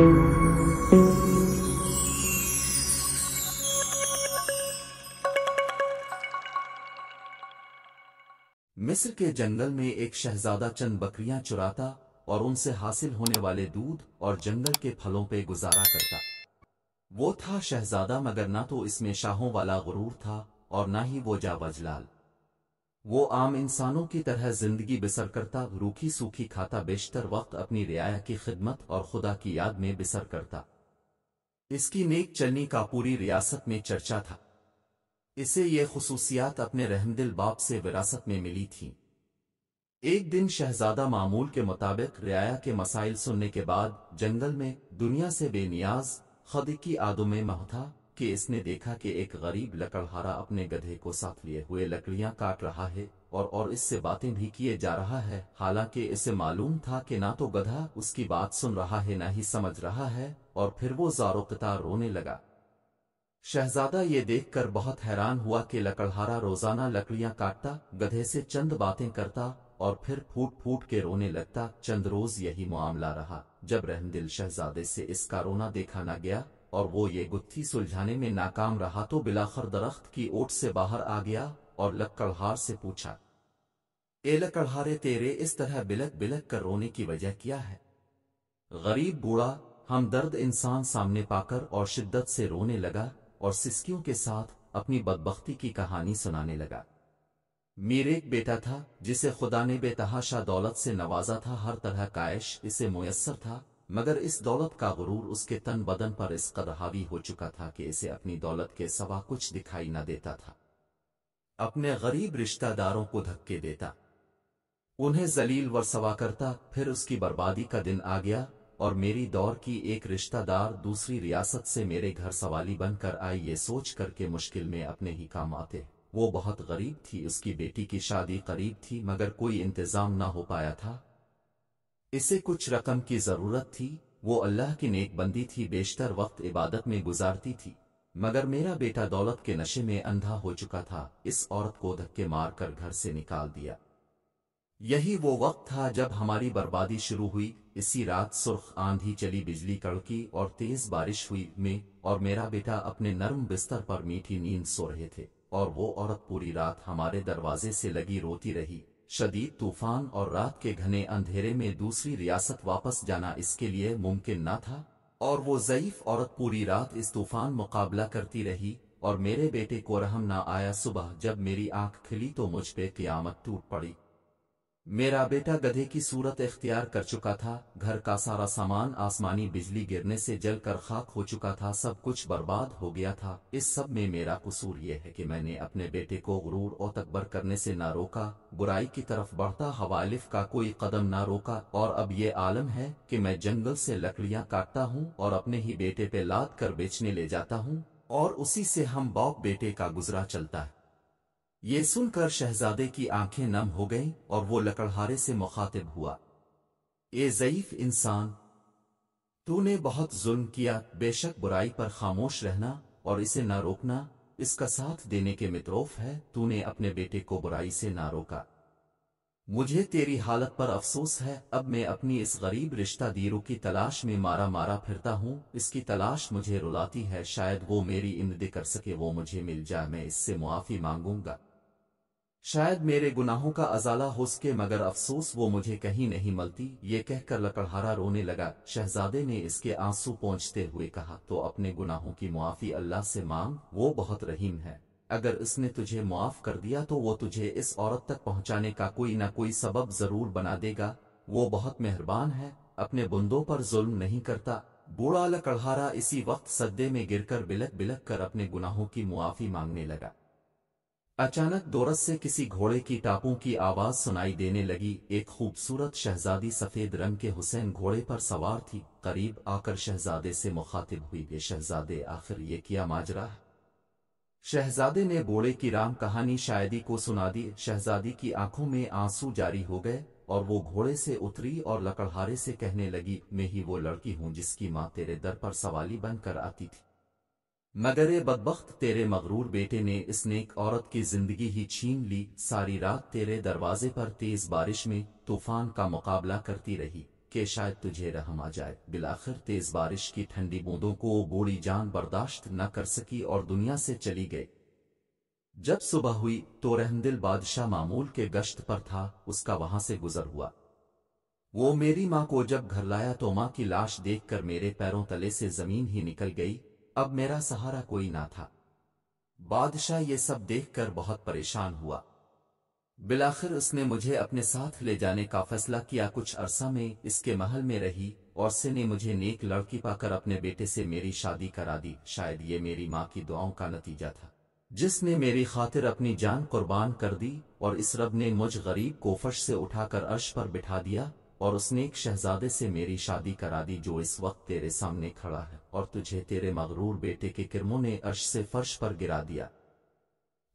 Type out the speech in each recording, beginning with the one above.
मिस्र के जंगल में एक शहजादा चंद बकरियां चुराता और उनसे हासिल होने वाले दूध और जंगल के फलों पे गुजारा करता। वो था शहजादा, मगर ना तो इसमें शाहों वाला गुरूर था और ना ही वो जावजलाल। वो आम इंसानों की तरह जिंदगी बसर करता, रूखी सूखी खाता, बेशतर वक्त अपनी रियाया की खिदमत और खुदा की याद में बसर करता। इसकी नेक चलनी का पूरी रियासत में चर्चा था। इसे ये खुसूसियात अपने रहमदिल बाप से विरासत में मिली थीं। एक दिन शहजादा मामूल के मुताबिक रियाया के मसाइल सुनने के बाद जंगल में दुनिया से बेनियाज खुद की आदों में मह था कि इसने देखा कि एक गरीब लकड़हारा अपने गधे को साथ लिए हुए लकड़ियां काट रहा है और इससे बातें भी किए जा रहा है। हालांकि इसे मालूम था कि ना तो गधा उसकी बात सुन रहा है ना ही समझ रहा है, और फिर वो ज़ारो क़तार रोने लगा। शहजादा ये देखकर बहुत हैरान हुआ कि लकड़हारा रोजाना लकड़ियां काटता, गधे से चंद बातें करता और फिर फूट फूट के रोने लगता। चंद रोज यही मामला रहा, जब रहमदिल शहजादे से इसका रोना देखा न गया और वो ये गुत्थी सुलझाने में नाकाम रहा तो बिलाखर दरख्त की ओट से बाहर आ गया और लकड़हार से पूछा, ए लकड़हारे, तेरे इस तरह बिलक बिलक कर रोने की वजह क्या है? गरीब बूढ़ा हमदर्द इंसान सामने पाकर और शिद्दत से रोने लगा और सिसकियों के साथ अपनी बदबख्ती की कहानी सुनाने लगा। मेरे एक बेटा था जिसे खुदा ने बेतहाशा दौलत से नवाजा था। हर तरह का ऐश इसे मुयस्सर था, मगर इस दौलत का गुरूर उसके तन बदन पर इस कदर हावी हो चुका था कि इसे अपनी दौलत के सिवा कुछ दिखाई न देता था। अपने गरीब रिश्तेदारों को धक्के देता, उन्हें जलील व रसवा करता। फिर उसकी बर्बादी का दिन आ गया और मेरी दौर की एक रिश्तेदार दूसरी रियासत से मेरे घर सवाली बनकर आई। ये सोच कर के मुश्किल में अपने ही काम आते। वो बहुत गरीब थी, उसकी बेटी की शादी करीब थी मगर कोई इंतजाम ना हो पाया था। इसे कुछ रकम की जरूरत थी। वो अल्लाह की नेक बंदी थी, बेशतर वक्त इबादत में गुजारती थी, मगर मेरा बेटा दौलत के नशे में अंधा हो चुका था। इस औरत को धक्के मार कर घर से निकाल दिया। यही वो वक्त था जब हमारी बर्बादी शुरू हुई। इसी रात सुर्ख आंधी चली, बिजली कड़की और तेज बारिश हुई। मैं और मेरा बेटा अपने नर्म बिस्तर पर मीठी नींद सो रहे थे और वो औरत पूरी रात हमारे दरवाजे से लगी रोती रही। शदीद तूफान और रात के घने अंधेरे में दूसरी रियासत वापस जाना इसके लिए मुमकिन न था, और वो ज़ईफ औरत पूरी रात इस तूफान मुकाबला करती रही और मेरे बेटे को रहम ना आया। सुबह जब मेरी आंख खिली तो मुझ पे क़यामत टूट पड़ी। मेरा बेटा गधे की सूरत इख्तियार कर चुका था। घर का सारा सामान आसमानी बिजली गिरने से जलकर खाक हो चुका था। सब कुछ बर्बाद हो गया था। इस सब में मेरा कसूर यह है कि मैंने अपने बेटे को गुरूर और तकबर करने से ना रोका, बुराई की तरफ बढ़ता हवालिफ का कोई कदम ना रोका, और अब ये आलम है कि मैं जंगल से लकड़ियां काटता हूँ और अपने ही बेटे पे लाद कर बेचने ले जाता हूँ और उसी से हम बाप बेटे का गुजरा चलता है। ये सुनकर शहजादे की आंखें नम हो गईं और वो लकड़हारे से मुखातिब हुआ, ए ज़ईफ इंसान, तूने बहुत जुल्म किया। बेशक बुराई पर खामोश रहना और इसे ना रोकना इसका साथ देने के मित्रोफ है। तूने अपने बेटे को बुराई से ना रोका। मुझे तेरी हालत पर अफसोस है। अब मैं अपनी इस गरीब रिश्तेदारों की तलाश में मारा मारा फिरता हूँ। इसकी तलाश मुझे रुलाती है। शायद वो मेरी इमदद कर सके, वो मुझे मिल जाए, मैं इससे मुआफ़ी मांगूंगा। शायद मेरे गुनाहों का अजाला हो सके, मगर अफसोस वो मुझे कहीं नहीं मिलती। ये कहकर लकड़हारा रोने लगा। शहजादे ने इसके आंसू पोंछते हुए कहा, तो अपने गुनाहों की मुआफ़ी अल्लाह से मांग, वो बहुत रहीम है। अगर इसने तुझे मुआफ कर दिया तो वो तुझे इस औरत तक पहुंचाने का कोई ना कोई सबब जरूर बना देगा। वो बहुत मेहरबान है, अपने बंदों पर जुल्म नहीं करता। बूढ़ा लकड़हारा इसी वक्त सद्दे में गिरकर बिलक बिलक कर अपने गुनाहों की मुआफ़ी मांगने लगा। अचानक दोरस से किसी घोड़े की टापों की आवाज सुनाई देने लगी। एक खूबसूरत शहजादी सफेद रंग के हुसैन घोड़े पर सवार थी। करीब आकर शहजादे से मुखातिब हुई, ये शहजादे, आखिर ये क्या माजरा है? शहजादे ने बूढ़े की राम कहानी शायदी को सुना दी। शहजादी की आंखों में आंसू जारी हो गए और वो घोड़े से उतरी और लकड़हारे से कहने लगी, मैं ही वो लड़की हूं जिसकी मां तेरे दर पर सवाली बनकर आती थी, मगर ये बदबख्त तेरे मगरूर बेटे ने इस नेक औरत की जिंदगी ही छीन ली। सारी रात तेरे दरवाजे पर तेज बारिश में तूफान का मुकाबला करती रही کہ شاید تجھے رحم آ جائے۔ بالآخر تیز بارش کی ٹھنڈی بوندوں کو وہ بوڑھی جان برداشت نہ کر سکی اور دنیا سے چلی گئی۔ جب صبح ہوئی تو رحمدل بادشاہ معمول کے گشت پر تھا، اس کا وہاں سے گزر ہوا۔ وہ میری ماں کو جب گھر لایا تو ماں کی لاش دیکھ کر میرے پیروں تلے سے زمین ہی نکل گئی، اب میرا سہارا کوئی نہ تھا۔ بادشاہ یہ سب دیکھ کر بہت پریشان ہوا۔ بالآخر اس نے مجھے اپنے ساتھ لے جانے کا فیصلہ کیا۔ کچھ عرصہ میں اس کے محل میں رہی اور سے نے مجھے نیک لڑکی پا کر اپنے بیٹے سے میری شادی کرا دی۔ شاید یہ میری ماں کی دعاؤں کا نتیجہ تھا، جس نے میری خاطر اپنی جان قربان کر دی، اور اس رب نے مجھ غریب کو فرش سے اٹھا کر عرش پر بٹھا دیا اور اس نیک شہزادے سے میری شادی کرا دی جو اس وقت تیرے سامنے کھڑا ہے، اور تجھے تیرے مغرور بیٹے کے کرموں نے عرش سے فرش پر گرا دیا۔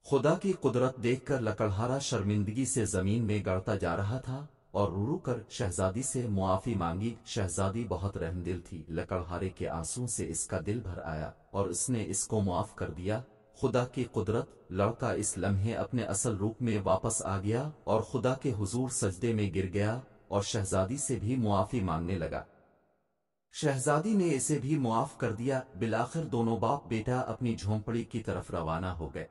خدا کی قدرت دیکھ کر لکڑہارا شرمندگی سے زمین میں گڑتا جا رہا تھا اور رو رو کر شہزادی سے معافی مانگی۔ شہزادی بہت رحمدل تھی، لکڑہارے کے آنسوں سے اس کا دل بھر آیا اور اس نے اس کو معاف کر دیا۔ خدا کی قدرت، لڑکا اس لمحے اپنے اصل روپ میں واپس آ گیا اور خدا کے حضور سجدے میں گر گیا اور شہزادی سے بھی معافی مانگنے لگا۔ شہزادی نے اسے بھی معاف کر دیا۔ بالآخر دونوں باپ بیٹا اپنی جھونپڑی کی طرف روانہ ہو گئے۔